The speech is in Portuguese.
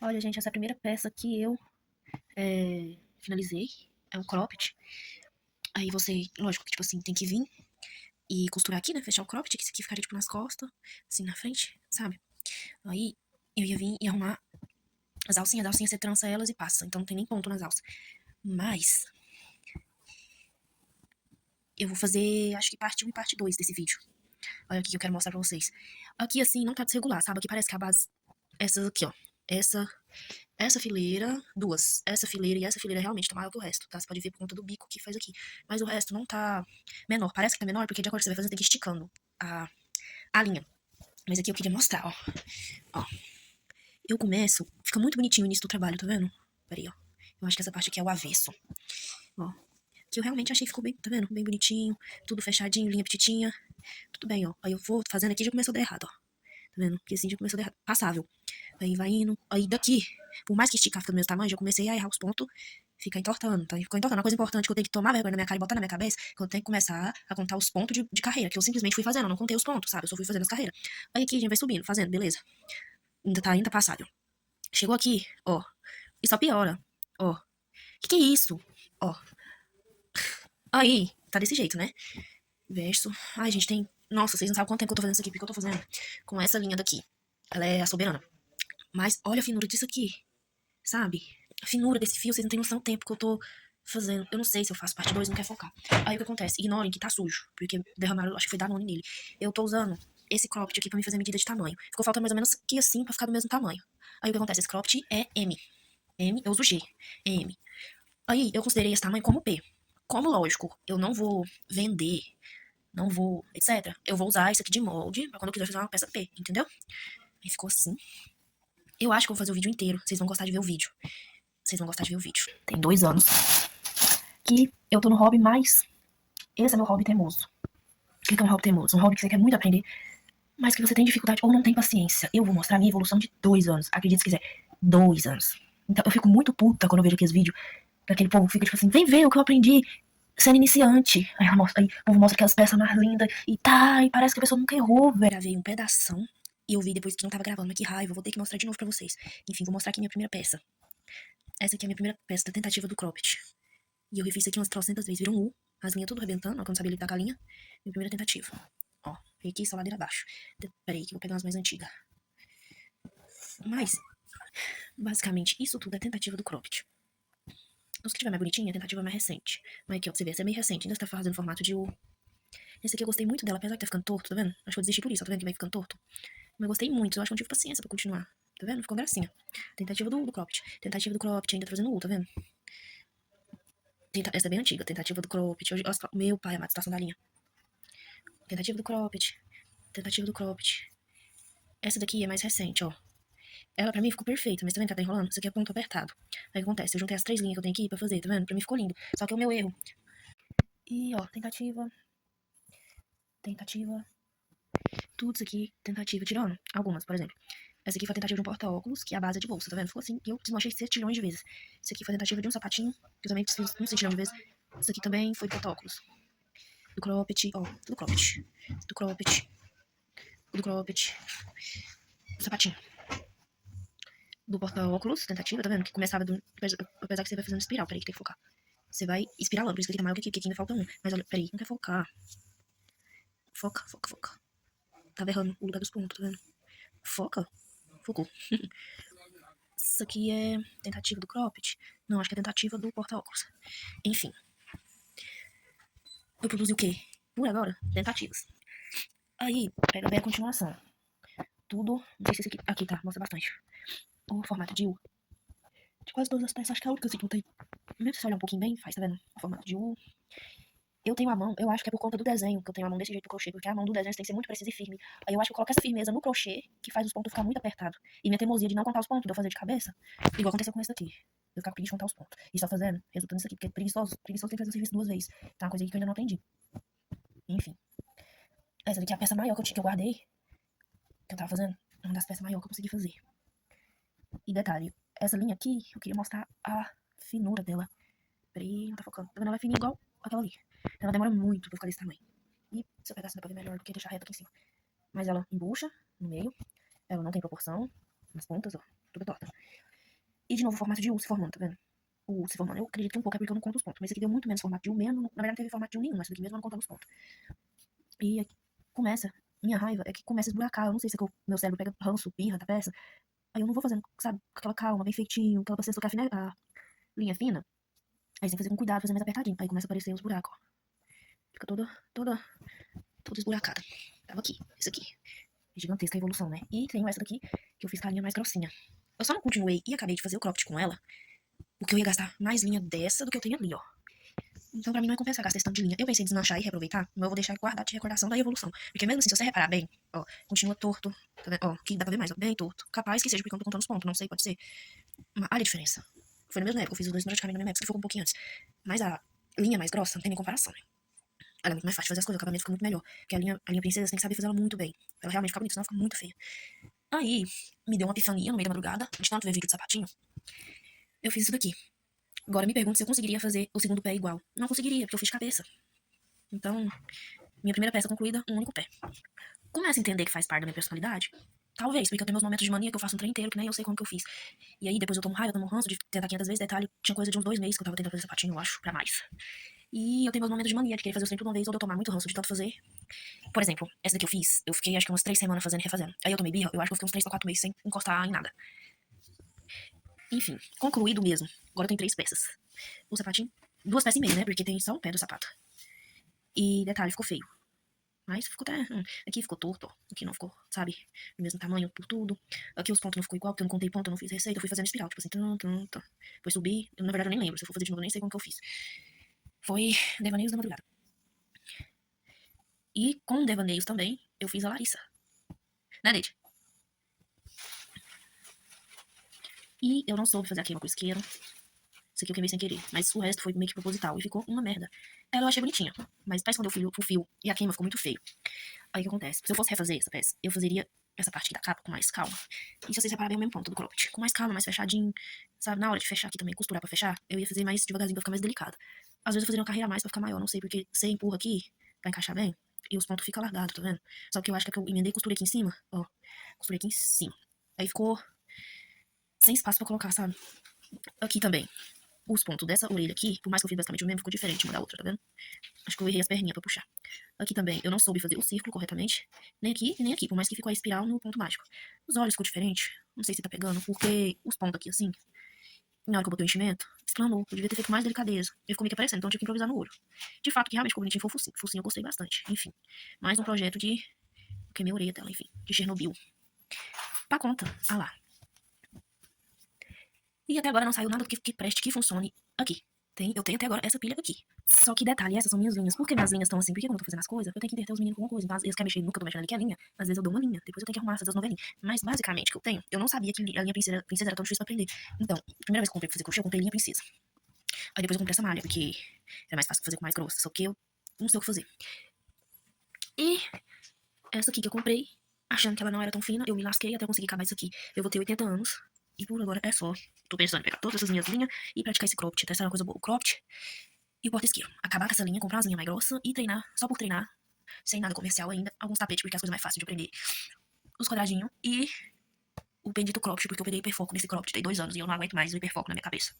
Olha, gente, essa é a primeira peça que eu finalizei. É um cropped. Aí você, lógico que, tipo assim, tem que vir e costurar aqui, né? Fechar o cropped, que isso aqui ficaria, tipo, nas costas, assim, na frente, sabe? Aí eu ia vir e arrumar as alcinhas você trança elas e passa. Então não tem nem ponto nas alças. Mas eu vou fazer, acho que parte 1 e parte 2 desse vídeo. Olha aqui que eu quero mostrar pra vocês. Aqui, assim, não tá desregular, sabe? Aqui parece que a base... Essas aqui, ó. Essa fileira, duas. Essa fileira e essa fileira realmente tá maior que o resto, tá? Você pode ver por conta do bico que faz aqui. Mas o resto não tá menor. Parece que tá menor porque de acordo com o que você vai fazer, tem que ir esticando a linha. Mas aqui eu queria mostrar, ó. Eu começo... Fica muito bonitinho o início do trabalho, tá vendo? Pera aí, ó. Eu acho que essa parte aqui é o avesso. Ó. Que eu realmente achei que ficou bem, tá vendo? Bem bonitinho. Tudo fechadinho, linha petitinha. Tudo bem, ó. Aí eu vou fazendo aqui e já começou a dar errado, ó. Tá vendo? Porque assim já começou a dar errado. Passável. Aí vai indo. Aí daqui, por mais que esticar fica do mesmo tamanho, já comecei a errar os pontos. Fica entortando, tá? Ficou entortando. Uma coisa importante que eu tenho que tomar vergonha na minha cara e botar na minha cabeça, que eu tenho que começar a contar os pontos de carreira, que eu simplesmente fui fazendo, eu não contei os pontos, sabe? Eu só fui fazendo as carreiras. Aí aqui a gente vai subindo, fazendo, beleza. Ainda passável. Chegou aqui, ó. E só piora, ó. Que é isso? Ó. Aí, tá desse jeito, né? Verso. Ai, gente, tem... Nossa, vocês não sabem quanto tempo que eu tô fazendo isso aqui, porque eu tô fazendo com essa linha daqui. Ela é a soberana. Mas olha a finura disso aqui, sabe? A finura desse fio, vocês não têm noção do tempo que eu tô fazendo. Eu não sei se eu faço parte 2, não quer focar. Aí o que acontece? Ignorem que tá sujo, porque derramaram, acho que foi Danone nele. Eu tô usando esse cropped aqui pra me fazer medida de tamanho. Ficou faltando mais ou menos aqui assim pra ficar do mesmo tamanho. Aí o que acontece? Esse cropped é M. M, eu uso G. É M. Aí eu considerei esse tamanho como P. Como, lógico, eu não vou vender, não vou, etc. Eu vou usar isso aqui de molde pra quando eu quiser fazer uma peça P, entendeu? Aí ficou assim. Eu acho que eu vou fazer o vídeo inteiro. Vocês vão gostar de ver o vídeo. Vocês vão gostar de ver o vídeo. Tem 2 anos que eu tô no hobby, mas esse é meu hobby teimoso. O que é um hobby teimoso? Um hobby que você quer muito aprender, mas que você tem dificuldade ou não tem paciência. Eu vou mostrar a minha evolução de 2 anos. Acredite se quiser. 2 anos. Então eu fico muito puta quando eu vejo aqueles vídeos daquele povo que fica tipo assim, vem ver o que eu aprendi sendo iniciante. Aí o povo mostra aquelas peças mais lindas e tá, e parece que a pessoa nunca errou, velho. Gravei um pedação e eu vi depois que não tava gravando, mas que raiva, vou ter que mostrar de novo pra vocês. Enfim, vou mostrar aqui minha primeira peça. Essa aqui é a minha primeira peça da tentativa do cropped. E eu refiz isso aqui umas 300 vezes. Viram um U, as linhas tudo arrebentando, ó, que eu não sabia lidar com a linha. Minha primeira tentativa. Ó, veio aqui, essa ladeira abaixo. Peraí, que eu vou pegar umas mais antigas. Mas, basicamente, isso tudo é tentativa do cropped. Os que tiver mais bonitinho, a tentativa é mais recente. Mas aqui, ó, você vê, essa é meio recente, ainda está fazendo formato de U. Esse aqui eu gostei muito dela, apesar de tá ficando torto, tá vendo? Acho que eu desisti por isso, ó, tá vendo que vai ficando torto? Mas eu gostei muito, eu acho que não tive paciência pra continuar. Tá vendo? Ficou gracinha. Tentativa do cropped. Tentativa do cropped, ainda tá fazendo U, tá vendo? Essa é bem antiga, tentativa do cropped. Meu pai, amado, situação da linha. Tentativa do cropped. Tentativa do cropped. Essa daqui é mais recente, ó. Ela pra mim ficou perfeita, mas tá vendo que ela tá enrolando? Isso aqui é ponto apertado. Aí o que acontece? Eu juntei as 3 linhas que eu tenho aqui pra fazer, tá vendo? Pra mim ficou lindo. Só que é o meu erro. E, ó, tentativa. Tentativa. Tudo isso aqui, tentativa. Tirando algumas, por exemplo. Essa aqui foi a tentativa de um porta-óculos, que é a base é de bolsa, tá vendo? Ficou assim, e eu desmanchei 7 trilhões de vezes. Isso aqui foi a tentativa de um sapatinho, que eu também desfiz um 6 trilhões de vezes. Isso aqui também foi porta-óculos. Do cropped, ó, do cropped. Do cropped. Do cropped. Do sapatinho. Do porta-óculos, tentativa, tá vendo? Que começava do. Apesar que você vai fazendo espiral, peraí que tem que focar. Você vai espiralando, por isso que aqui tá maior que aqui, porque aqui ainda falta um. Mas olha, peraí, não quer focar. Foca, foca, foca. Tava errando o lugar dos pontos, tá vendo? Foca. Focou. Isso aqui é tentativa do cropped? Não, acho que é tentativa do porta-óculos. Enfim. Eu produzi o quê? Por agora, tentativas. Aí, pega bem a continuação. Tudo. Não sei se esse aqui. Aqui tá, mostra bastante. O formato de U. De quase todas as peças, acho que é a única assim que não tem. Mesmo se você olhar um pouquinho bem, faz, tá vendo? O formato de U. Eu tenho a mão, eu acho que é por conta do desenho, que eu tenho a mão desse jeito do crochê, porque a mão do desenho tem que ser muito precisa e firme. Aí eu acho que eu coloco essa firmeza no crochê, que faz os pontos ficar muito apertados. E minha teimosia de não contar os pontos, de eu fazer de cabeça, igual aconteceu com esse daqui. Eu ficar com preguiça de contar os pontos. E só fazendo, resultando nisso aqui, porque preguiçoso tem que fazer o serviço 2 vezes. Tá uma coisa aqui que eu ainda não aprendi. Enfim. Essa daqui é a peça maior que eu guardei, que eu tava fazendo. Uma das peças maiores que eu consegui fazer. E detalhe, essa linha aqui, eu queria mostrar a finura dela. Peraí, não tá focando. Tá vendo? Ela é fininha igual aquela ali. Ela demora muito pra ficar desse tamanho. E se eu pegar assim dá pra ver melhor do que deixar reto aqui em cima. Mas ela embucha no meio. Ela não tem proporção nas pontas, ó. Tudo torta. E de novo o formato de U se formando, tá vendo? O U se formando. Eu acredito que um pouco é porque eu não conto os pontos. Mas esse aqui deu muito menos formato de U mesmo. Na verdade não teve formato de U nenhum. Essa daqui mesmo eu não contando os pontos. E aqui começa. Minha raiva é que começa a esburacar. Eu não sei se é que o meu cérebro pega ranço, pirra da peça. Aí eu não vou fazendo, sabe, com aquela calma, bem feitinho, aquela paciência que a linha fina. Aí você tem que fazer com cuidado, fazer mais apertadinho. Aí começa a aparecer os buracos, ó. Fica toda esburacada. Tava aqui, isso aqui. Gigantesca a evolução, né? E tenho essa daqui, que eu fiz com a linha mais grossinha. Eu só não continuei e acabei de fazer o cropped com ela, porque eu ia gastar mais linha dessa do que eu tenho ali, ó. Então pra mim não é compensar gastar esse tanto de linha. Eu pensei em desmanchar e reaproveitar, mas eu vou deixar guardado de recordação da evolução. Porque mesmo assim, se você reparar bem, ó, continua torto, tá vendo? Ó, aqui dá pra ver mais, ó, bem torto. Capaz que seja porque eu não tô contando os pontos, não sei, pode ser. Mas olha a diferença. Foi na mesma época, eu fiz os dois praticamente na mesma época, só que foi um pouquinho antes. Mas a linha mais grossa não tem nem comparação, né? Ela é muito mais fácil de fazer as coisas, o acabamento fica muito melhor. Porque a linha princesa você tem que saber fazer ela muito bem. Pra ela realmente ficar bonita, senão ela fica muito feia. Aí, me deu uma epifania no meio da madrugada, de tanto ver vídeo de sapatinho. Eu fiz isso daqui. Agora me pergunto se eu conseguiria fazer o segundo pé igual. Não conseguiria, porque eu fiz de cabeça. Então, minha primeira peça concluída, um único pé. Começa a entender que faz parte da minha personalidade? Talvez, porque eu tenho meus momentos de mania que eu faço um trem inteiro, que nem eu sei como que eu fiz. E aí depois eu tomo raiva, eu tomo ranço de tentar 500 vezes, detalhe, tinha coisa de uns 2 meses que eu tava tentando fazer sapatinho, eu acho, pra mais. E eu tenho meus momentos de mania de querer fazer o trem tudo uma vez, ou de eu tomar muito ranço de tanto fazer. Por exemplo, essa daqui eu fiz, eu fiquei acho que umas 3 semanas fazendo e refazendo. Aí eu tomei birra, eu acho que eu fiquei uns 3 pra 4 meses sem encostar em nada. Enfim, concluído mesmo. Agora tem 3 peças. O sapatinho, 2 peças e meia, né, porque tem só um pé do sapato. E detalhe, ficou feio. Mas ficou até. Aqui ficou torto, ó. Aqui não ficou, sabe? Do mesmo tamanho por tudo. Aqui os pontos não ficou igual, porque eu não contei ponto, eu não fiz receita, eu fui fazendo espiral, tipo assim, tum, tum, tum. Depois subi, eu, na verdade eu nem lembro. Se eu for fazer de novo, eu nem sei como que eu fiz. Foi devaneios da madrugada. E com devaneios também, eu fiz a Larissa. Né, Neide? E eu não soube fazer a queima com isqueiro. Isso aqui eu queimei sem querer. Mas o resto foi meio que proposital. E ficou uma merda. Ela eu achei bonitinha. Mas tá escondeu o fio. E a queima ficou muito feio. Aí o que acontece? Se eu fosse refazer essa peça, eu fazeria essa parte aqui da capa com mais calma. E se vocês repararem, é o mesmo ponto do cropped. Com mais calma, mais fechadinho. Sabe, na hora de fechar aqui também, costurar pra fechar, eu ia fazer mais devagarzinho pra ficar mais delicado. Às vezes eu fazia uma carreira a mais pra ficar maior, não sei, porque você empurra aqui pra encaixar bem, e os pontos ficam largados, tá vendo? Só que eu acho que é que eu emendei e costurei aqui em cima, ó. Costurei aqui em cima. Aí ficou sem espaço pra colocar, sabe? Aqui também. Os pontos dessa orelha aqui, por mais que eu fiz basicamente o mesmo, ficou diferente uma da outra, tá vendo? Acho que eu errei as perninhas pra puxar. Aqui também, eu não soube fazer o círculo corretamente. Nem aqui e nem aqui, por mais que ficou a espiral no ponto mágico. Os olhos ficou diferente. Não sei se tá pegando, porque os pontos aqui, assim, na hora que eu botei o enchimento, exclamou. Eu devia ter feito mais delicadeza. Ele ficou meio que aparecendo, então eu tive que improvisar no olho. De fato, que realmente ficou bonitinho foi o focinho. O focinho eu gostei bastante. Enfim, mais um projeto de... Queimei a orelha dela, enfim, de Chernobyl. Pra conta, ah lá. E até agora não saiu nada que preste, que funcione aqui. Eu tenho até agora essa pilha aqui. Só que detalhe, essas são minhas linhas. Por que minhas linhas estão assim? Porque quando eu tô fazendo as coisas, eu tenho que inverter os meninos com uma coisa. Então, às vezes quer mexer nunca, eu tô mexendo ali que é linha. Às vezes eu dou uma linha. Depois eu tenho que arrumar essas duas novelinhas. Mas basicamente o que eu tenho, eu não sabia que a linha princesa era tão difícil pra aprender. Então, a primeira vez que eu comprei pra fazer crochê, eu comprei linha princesa. Aí depois eu comprei essa malha, porque era mais fácil fazer com mais grossa. Só que eu não sei o que fazer. E essa aqui que eu comprei, achando que ela não era tão fina, eu me lasquei até eu conseguir acabar isso aqui. Eu vou ter 80 anos. E por agora é só. Tô pensando em pegar todas essas minhas linhas e praticar esse cropped. Até essa é uma coisa boa. O cropped e o porta-isqueiro. Acabar com essa linha, comprar umas linhas mais grossas e treinar, só por treinar, sem nada comercial ainda, alguns tapetes, porque é as coisas mais fáceis de aprender. Os quadradinhos e o bendito cropped, porque eu peguei hiperfoco nesse cropped tem 2 anos e eu não aguento mais o hiperfoco na minha cabeça.